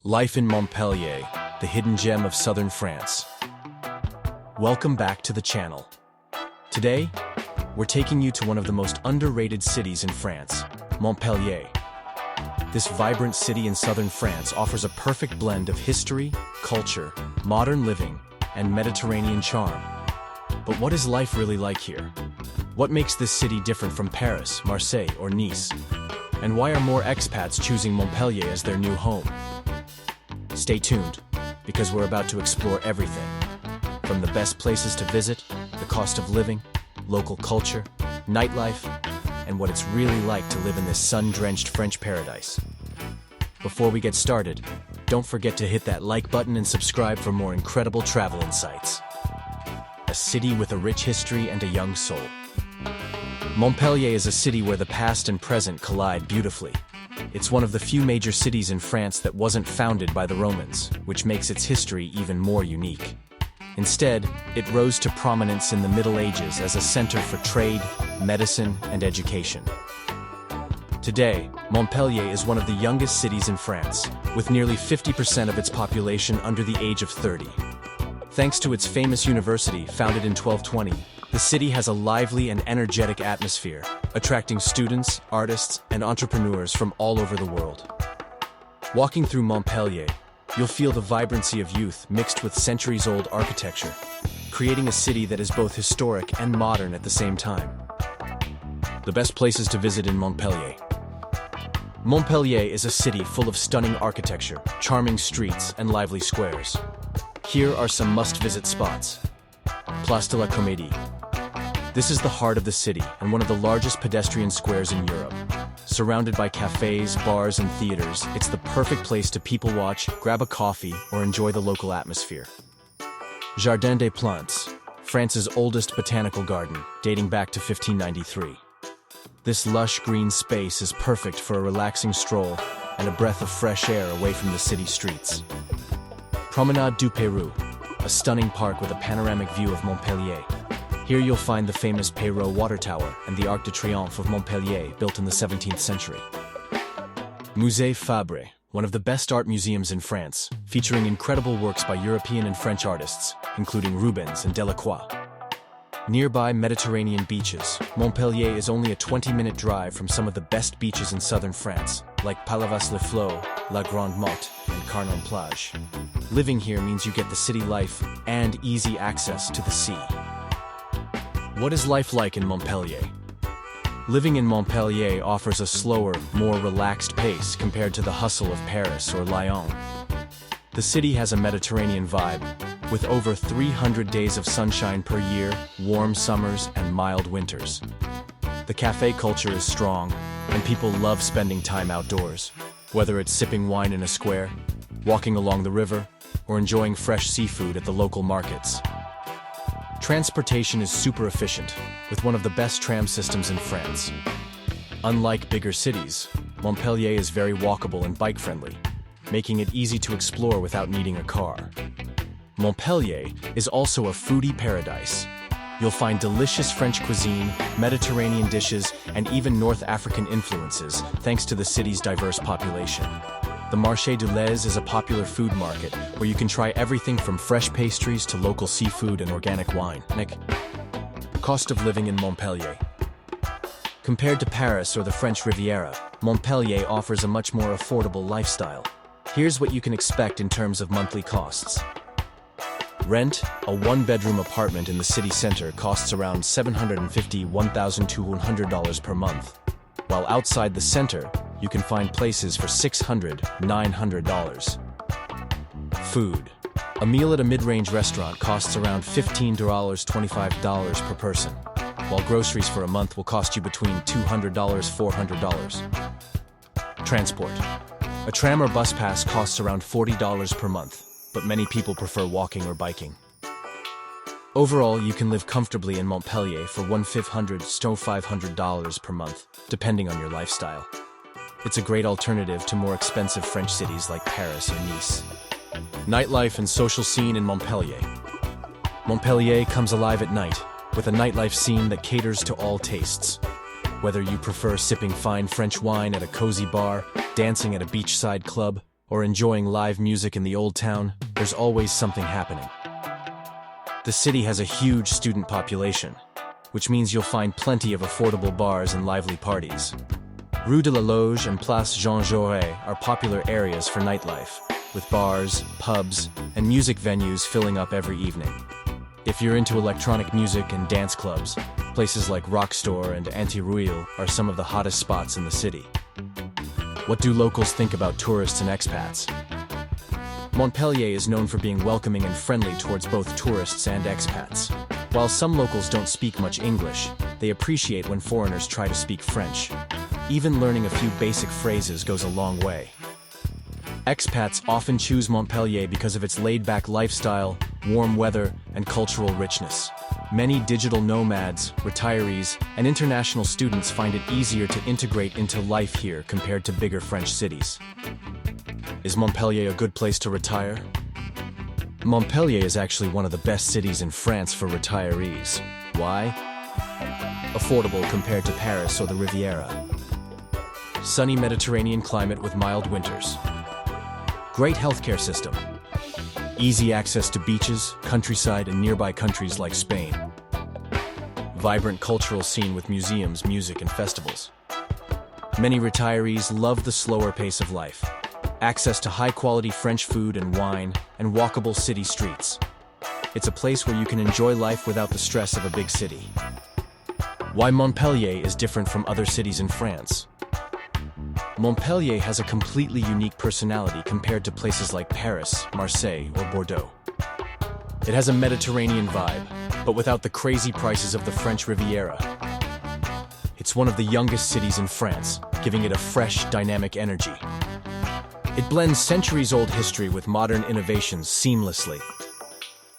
Life in Montpellier, the hidden gem of southern France. Welcome back to the channel. Today, we're taking you to one of the most underrated cities in France, Montpellier. This vibrant city in southern France offers a perfect blend of history, culture, modern living, and Mediterranean charm. But what is life really like here? What makes this city different from Paris, Marseille, or Nice? And why are more expats choosing Montpellier as their new home? Stay tuned, because we're about to explore everything. From the best places to visit, the cost of living, local culture, nightlife, and what it's really like to live in this sun-drenched French paradise. Before we get started, don't forget to hit that like button and subscribe for more incredible travel insights. A city with a rich history and a young soul. Montpellier is a city where the past and present collide beautifully. It's one of the few major cities in France that wasn't founded by the Romans, which makes its history even more unique. Instead, it rose to prominence in the Middle Ages as a center for trade, medicine, and education. Today, Montpellier is one of the youngest cities in France, with nearly 50% of its population under the age of 30. Thanks to its famous university, founded in 1220, the city has a lively and energetic atmosphere, attracting students, artists, and entrepreneurs from all over the world. Walking through Montpellier, you'll feel the vibrancy of youth mixed with centuries-old architecture, creating a city that is both historic and modern at the same time. The best places to visit in Montpellier. Montpellier is a city full of stunning architecture, charming streets, and lively squares. Here are some must-visit spots. Place de la Comédie. This is the heart of the city and one of the largest pedestrian squares in Europe. Surrounded by cafés, bars, and theaters, it's the perfect place to people watch, grab a coffee, or enjoy the local atmosphere. Jardin des Plantes, France's oldest botanical garden, dating back to 1593. This lush green space is perfect for a relaxing stroll and a breath of fresh air away from the city streets. Promenade du Pérou, a stunning park with a panoramic view of Montpellier. Here you'll find the famous Pérou water tower and the Arc de Triomphe of Montpellier, built in the 17th century. Musée Fabre, one of the best art museums in France, featuring incredible works by European and French artists, including Rubens and Delacroix. Nearby Mediterranean beaches, Montpellier is only a 20-minute drive from some of the best beaches in southern France, like Palavas-les-Flots, La Grande Motte, and Carnon-Plage. Living here means you get the city life and easy access to the sea. What is life like in Montpellier? Living in Montpellier offers a slower, more relaxed pace compared to the hustle of Paris or Lyon. The city has a Mediterranean vibe, with over 300 days of sunshine per year, warm summers, and mild winters. The café culture is strong, and people love spending time outdoors, whether it's sipping wine in a square, walking along the river, or enjoying fresh seafood at the local markets. Transportation is super efficient, with one of the best tram systems in France. Unlike bigger cities, Montpellier is very walkable and bike-friendly, making it easy to explore without needing a car. Montpellier is also a foodie paradise. You'll find delicious French cuisine, Mediterranean dishes, and even North African influences, thanks to the city's diverse population. The Marché du Lez is a popular food market where you can try everything from fresh pastries to local seafood and organic wine. Cost of living in Montpellier. Compared to Paris or the French Riviera, Montpellier offers a much more affordable lifestyle. Here's what you can expect in terms of monthly costs. Rent, a one-bedroom apartment in the city center costs around $750–$1,200 per month, while outside the center, you can find places for $600–$900. Food. A meal at a mid-range restaurant costs around $15–$25 per person, while groceries for a month will cost you between $200–$400. Transport. A tram or bus pass costs around $40 per month, but many people prefer walking or biking. Overall, you can live comfortably in Montpellier for $1,500–$500 per month, depending on your lifestyle. It's a great alternative to more expensive French cities like Paris or Nice. Nightlife and social scene in Montpellier. Montpellier comes alive at night, with a nightlife scene that caters to all tastes. Whether you prefer sipping fine French wine at a cozy bar, dancing at a beachside club, or enjoying live music in the Old Town, there's always something happening. The city has a huge student population, which means you'll find plenty of affordable bars and lively parties. Rue de la Loge and Place Jean Jaurès are popular areas for nightlife, with bars, pubs, and music venues filling up every evening. If you're into electronic music and dance clubs, places like Rockstore and Anti-Ruelle are some of the hottest spots in the city. What do locals think about tourists and expats? Montpellier is known for being welcoming and friendly towards both tourists and expats. While some locals don't speak much English, they appreciate when foreigners try to speak French. Even learning a few basic phrases goes a long way. Expats often choose Montpellier because of its laid-back lifestyle, warm weather, and cultural richness. Many digital nomads, retirees, and international students find it easier to integrate into life here compared to bigger French cities. Is Montpellier a good place to retire? Montpellier is actually one of the best cities in France for retirees. Why? Affordable compared to Paris or the Riviera. Sunny Mediterranean climate with mild winters. Great healthcare system. Easy access to beaches, countryside, and nearby countries like Spain. Vibrant cultural scene with museums, music, and festivals. Many retirees love the slower pace of life. Access to high-quality French food and wine, and walkable city streets. It's a place where you can enjoy life without the stress of a big city. Why Montpellier is different from other cities in France? Montpellier has a completely unique personality compared to places like Paris, Marseille, or Bordeaux. It has a Mediterranean vibe, but without the crazy prices of the French Riviera. It's one of the youngest cities in France, giving it a fresh, dynamic energy. It blends centuries-old history with modern innovations seamlessly.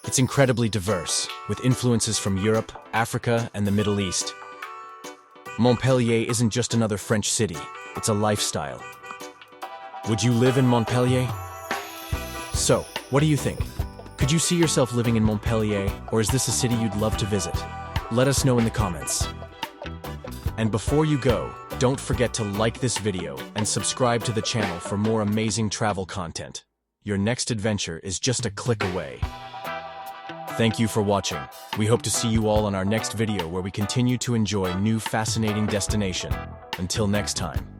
It's incredibly diverse, with influences from Europe, Africa, and the Middle East. Montpellier isn't just another French city, it's a lifestyle. Would you live in Montpellier? So, what do you think? Could you see yourself living in Montpellier, or is this a city you'd love to visit? Let us know in the comments. And before you go, don't forget to like this video and subscribe to the channel for more amazing travel content. Your next adventure is just a click away. Thank you for watching. We hope to see you all on our next video where we continue to enjoy new fascinating destination. Until next time.